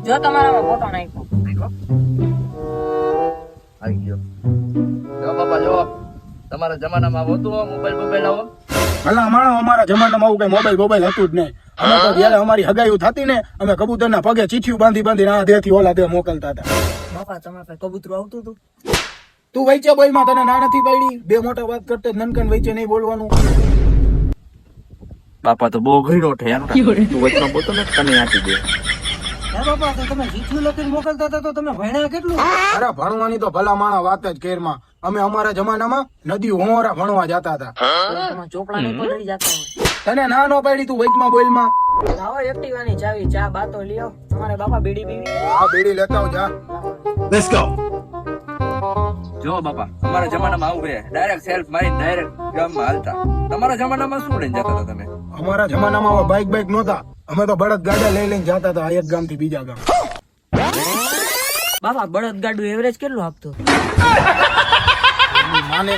જો તમારામાં ફોટો નાખ્યો. આવી ગયો. જો બાપા જો તમારા જમાનામાં હોતું મોબાઈલ આવો. ભલા માણો અમારા જમાનામાં આવું કઈ મોબાઈલ હતું જ નહીં. અમે તો જયારે અમારી હગાઈઓ થતી ને અમે કબૂતરના પગે ચીઠીઓ બાંધી આ દેથી ઓલા દે મોકલતા હતા. બાપા તમારે પાસે કબૂતરું આવતું હતું? તું વૈચે બોલમાં તને ના નથી પડી? બે મોટા વાત કરતે નનકન વૈચે નહીં બોલવાનું. બાપા તો બહુ ઘીડો છે યાર. તું વચમાં બોલતો ને તને આપી દે. હે બાપા તો તમે ચીઠીઓ લખીને મોકલતા હતા તો તમે ભણ્યા કેટલું? અરે ભણવાની તો ભલા માણા વાત જ કેરમાં. અમે અમારા જમાનામાં નદી હોરા ભણવા જતા હતા. તમારા ચોપડા ને પલળી જતા હોય. તને ના નો પડી તું વૈચમાં બોલમાં. લાવો એક્ટિવાની ચાવી, ચા બાતો લઈ આવો. તમારે બાપા બીડી પીવી? આ બેડી લેતા આવ જા. Let's go. જો બાપા અમારા જમાનામાં આવું છે ડાયરેક્ટ સેલ્ફ મારીને ડાયરેક્ટ ગામમાં હાલતા. તમારા જમાનામાં શું લઈને જતા હતા તમે? અમારા જમાનામાં બાઈક નહોતા. અમે તો બળદ ગાડા લઈને જતા હતા એક ગામ થી બીજા ગામ. બાપા બળદ ગાડું એવરેજ કેટલું આપતું? માને